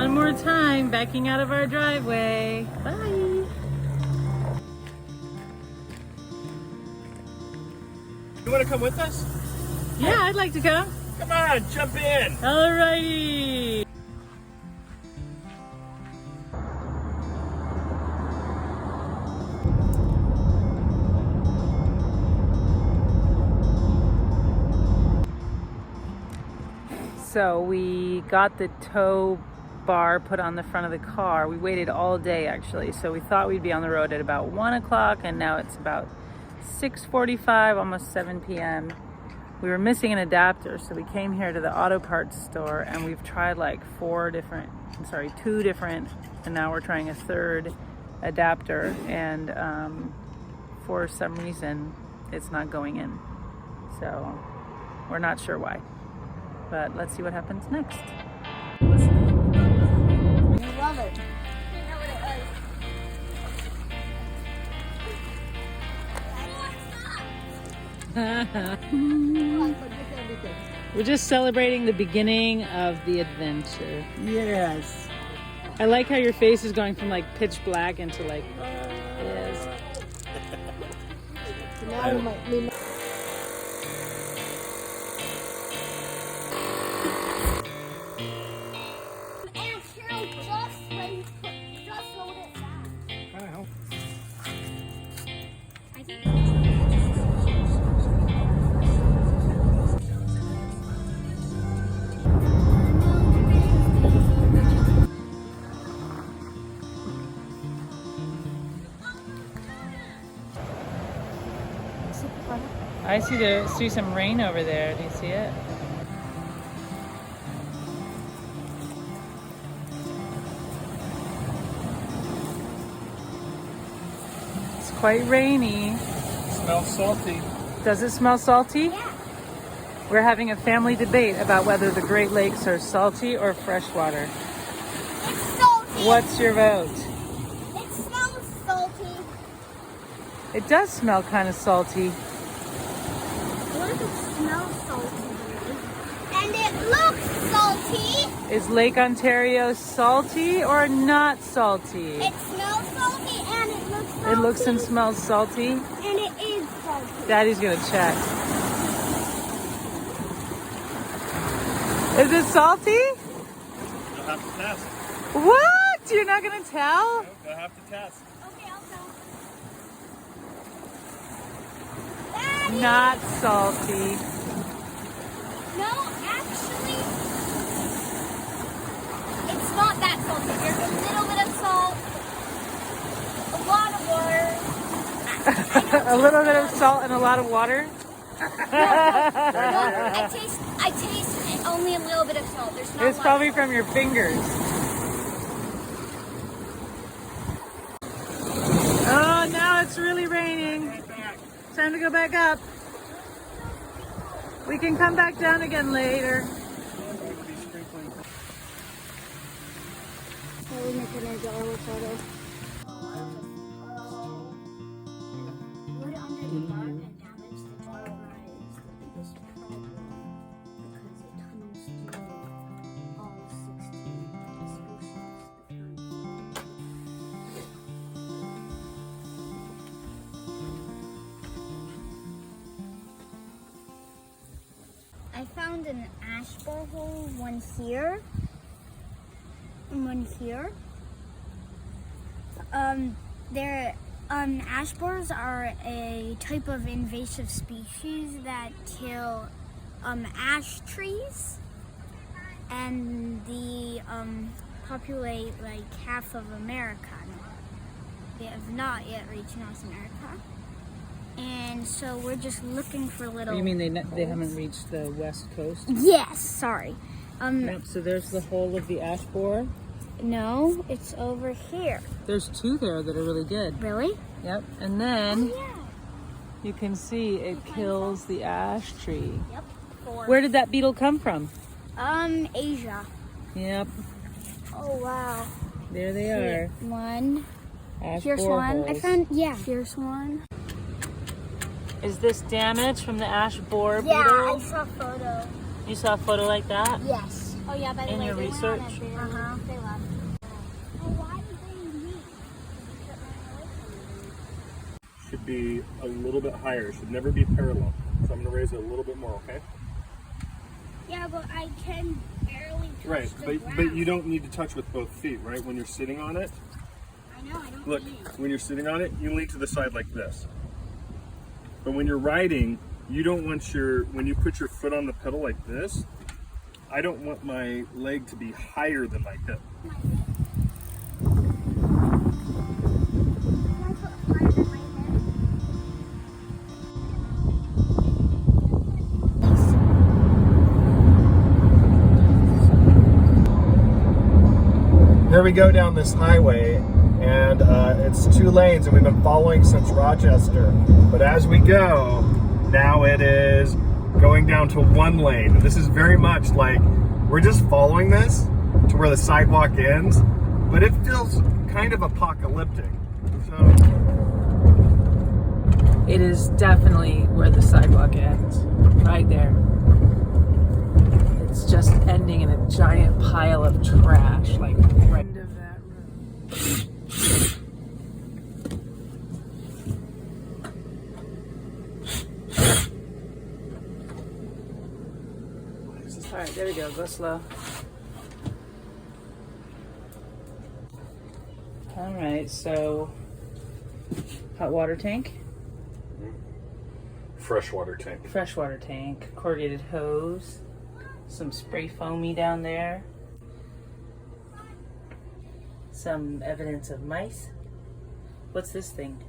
one more time, backing out of our driveway. Bye. You want to come with us? Yeah, I'd like to come. Come on, jump in. Alrighty. So we got the tow bar put on the front of the car. We waited all day actually. So we thought we'd be on the road at about 1 o'clock and now it's about 6:45, almost 7 p.m. We were missing an adapter, so we came here to the auto parts store and we've tried like 2 different, and now we're trying a third adapter, and for some reason it's not going in. So we're not sure why, but let's see what happens next. I love it. We're just celebrating the beginning of the adventure. Yes. I like how your face is going from like pitch black into like, yes. Now we might. I see some rain over there. Do you see it? It's quite rainy. It smells salty. Does it smell salty? Yeah. We're having a family debate about whether the Great Lakes are salty or freshwater. It's salty. What's your vote? It smells salty. It does smell kind of salty. What if it smells salty? And it looks salty. Is Lake Ontario salty or not salty? It smells salty and it looks salty. It looks and smells salty. And it is salty. Daddy's gonna check. Is it salty? You'll have to test. What? You're not gonna tell? You'll have to test. Okay, I'll tell. Daddy! Not salty. No, actually, it's not that salty. There's a little bit of salt, a lot of water. A little bit of salt and a lot of water? I taste only a little bit of salt. There's not. It's probably from your fingers. Oh, now it's really raining. Time to go back up. We can come back down again later. I found an ash borehole, one here, and one here. Ash borers are a type of invasive species that kill ash trees, and they populate like half of America. They have not yet reached North America. And so we're just looking for little. You mean they haven't reached the west coast? Yes, sorry. Yep, so there's the hole of the ash borer. No, it's over here. There's 2 there that are really good. Really? Yep, and then Yeah. you can see it kills the ash tree. Yep. 4. Where did that beetle come from? Asia. Yep, Oh wow. there they are. One. Ash Here's borer one. I holes. found. Yeah. Here's one. Is this damage from the ash borer Yeah, I beetle? saw a photo. You saw a photo like that? Yes. Oh yeah, by the In way, your they went on a research? very- They left. Oh, why did they leave? Should be a little bit higher. Should never be parallel. So I'm going to raise it a little bit more, okay? Yeah, but I can barely touch Right, the but ground. you don't need to touch with both feet, right? When you're sitting on it, I know, I don't look, need. when you're sitting on it, you lean to the side like this. But when you're riding, you don't want when you put your foot on the pedal like this, I don't want my leg to be higher than my hip. My hip. Can I put higher than my hip? Here we go down this highway, and it's 2 lanes, and we've been following since Rochester. But as we go, now it is going down to 1 lane. And this is very much like we're just following this to where the sidewalk ends, but it feels kind of apocalyptic. So It is definitely where the sidewalk ends. Right there. It's just ending in a giant pile of trash, like right end of that road. All right, there we go. Go slow. All right, so hot water tank, freshwater tank. freshwater tank, corrugated hose, some spray foamy down there, some evidence of mice. What's this thing?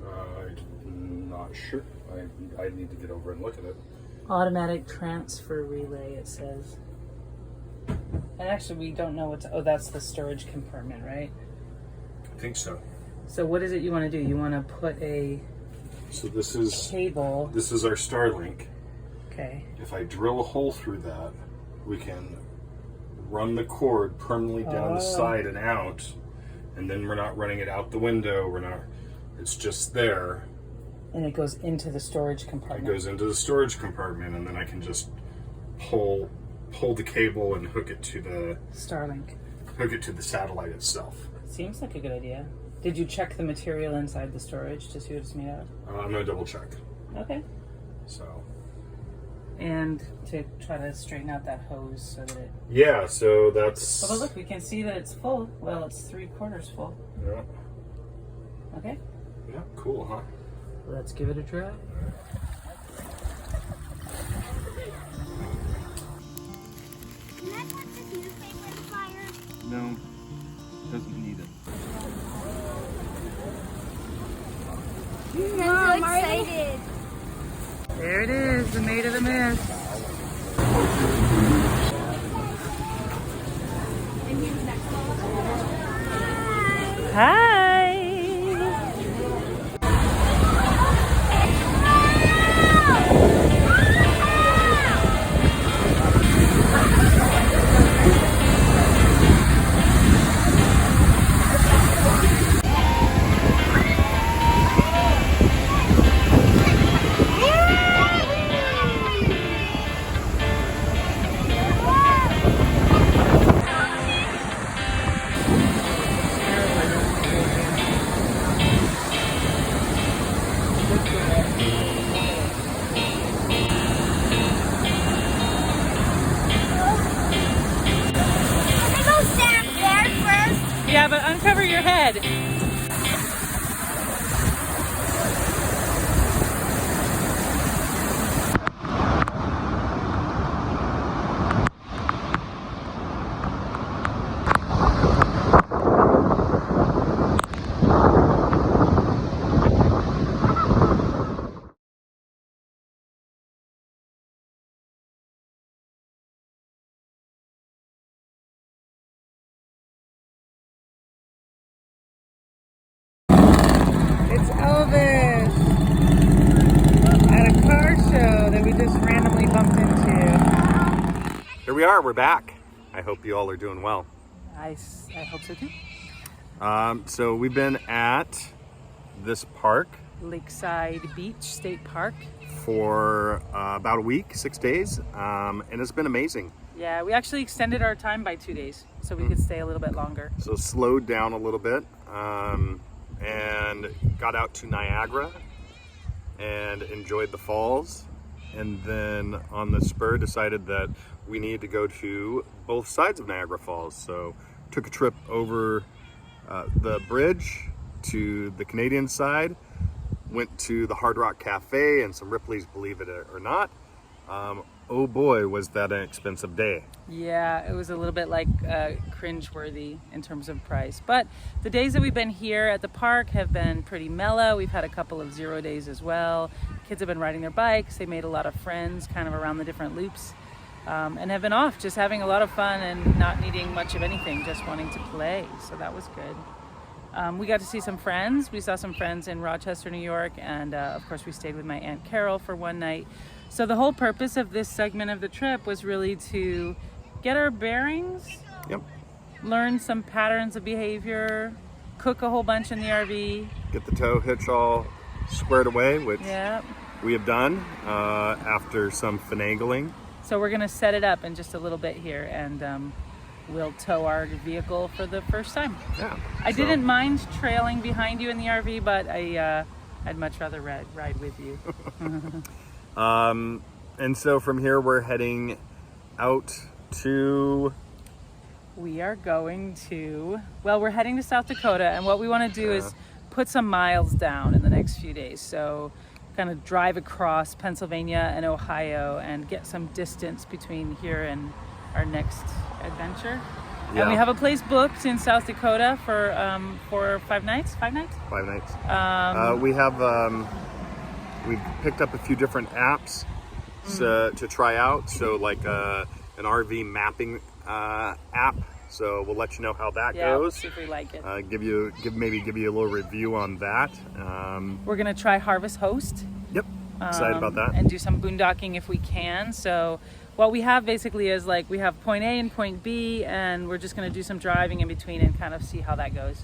I'm not sure. I need to get over and look at it. Automatic transfer relay, it says. And actually, we don't know what's. Oh, that's the storage compartment, right? I think so. So, what is it you want to do? You want to put a So this is cable. our Starlink. Okay. If I drill a hole through that, we can run the cord permanently down the side and out, and then we're not running it out the window. It's just there. And it goes into the storage It compartment. goes into the storage compartment, and then I can just pull the cable and hook it to the Starlink. satellite itself. Seems like a good idea. Did you check the material inside the storage to see what it's made out of? I'm gonna double check. Okay. So And to try to straighten out that hose so that it. yeah, so that's Oh, but look, we can see that it's full. Well, it's 3/4 full. yeah, Okay. yeah, cool, huh? Let's give it a try. Can I put this newspaper in the fire? No, doesn't need it. I'm so excited. There it is, the Maid of the Mist. Hi. Yeah, but uncover your head. It's Elvis at a car show that we just randomly bumped into. Here we are. We're back. I hope you all are doing well. I hope so too. So we've been at this park, Lakeside Beach State Park. for about a week, 6 days, and it's been amazing. Yeah, we actually extended our time by 2 days so we could stay a little bit longer. So slowed down a little bit, and got out to Niagara and enjoyed the falls, and then on the spur decided that we needed to go to both sides of Niagara Falls. So took a trip over the bridge to the Canadian side, went to the Hard Rock Cafe and some Ripley's Believe It or Not. Oh boy, was that an expensive day. Yeah, it was a little bit like cringe-worthy in terms of price. But the days that we've been here at the park have been pretty mellow. We've had a couple of 0 days as well. Kids have been riding their bikes. They made a lot of friends kind of around the different loops, and have been off just having a lot of fun and not needing much of anything, just wanting to play. So that was good. We got to see some friends. We saw some friends in Rochester, New York, and of course we stayed with my Aunt Carol for one night. So the whole purpose of this segment of the trip was really to get our bearings, Yep. learn some patterns of behavior, cook a whole bunch in the RV. Get the tow hitch all squared away, which Yeah. we have done after some finagling. So we're gonna set it up in just a little bit here, and we'll tow our vehicle for the first time. Yeah. I so- didn't mind trailing behind you in the RV, but I'd much rather ride with you. And so from here we're heading out to We are going to, well, we're heading to South Dakota, and what we want to do is put some miles down in the next few days. So kind of drive across Pennsylvania and Ohio and get some distance between here and our next adventure. Yeah. And we have a place booked in South Dakota for 5 nights. 5 nights? 5 nights. We have we've picked up a few different apps to try out. So like an RV mapping app. So we'll let you know how that Yeah, we'll goes. see if we like it. Give you a little review on that. We're gonna try Harvest Host. Yep. Excited about that. And do some boondocking if we can. So what we have basically is like we have point A and point B, and we're just going to do some driving in between and kind of see how that goes.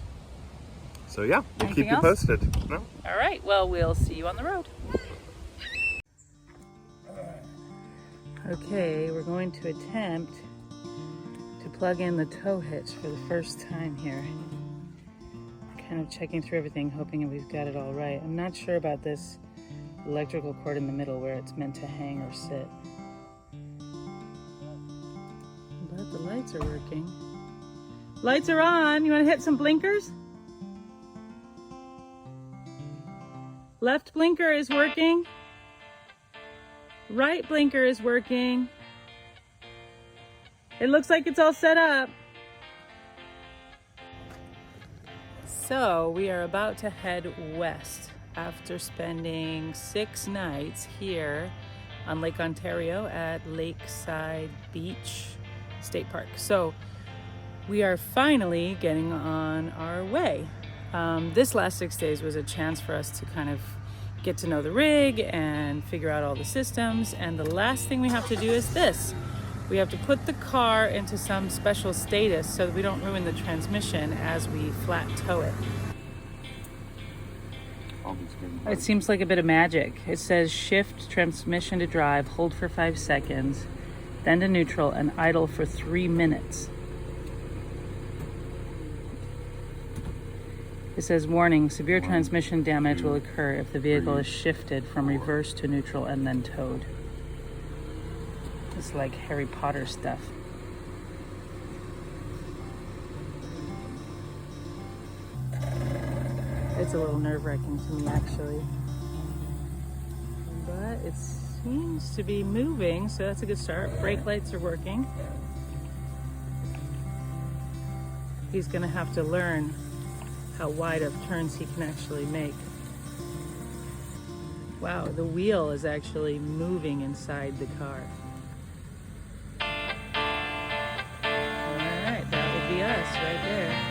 So yeah, we'll Anything keep you else? posted. No? All right, well, we'll see you on the road. Okay, we're going to attempt to plug in the tow hitch for the first time here. Kind of checking through everything, hoping that we've got it all right. I'm not sure about this electrical cord in the middle where it's meant to hang or sit. But the lights are working. Lights are on. You want to hit some blinkers? Left blinker is working. Right blinker is working. It looks like it's all set up. So we are about to head west after spending 6 nights here on Lake Ontario at Lakeside Beach State Park. So we are finally getting on our way. This last 6 days was a chance for us to kind of get to know the rig and figure out all the systems. And the last thing we have to do is this. We have to put the car into some special status so that we don't ruin the transmission as we flat tow it. It seems like a bit of magic. It says shift transmission to drive, hold for 5 seconds, then to neutral and idle for 3 minutes. It says warning, severe transmission damage will occur if the vehicle is shifted from reverse to neutral and then towed. It's like Harry Potter stuff. It's a little nerve-wracking to me, actually. But it seems to be moving, so that's a good start. Brake lights are working. He's gonna have to learn how wide of turns he can actually make. Wow, the wheel is actually moving inside the car. All right, that would be us right there.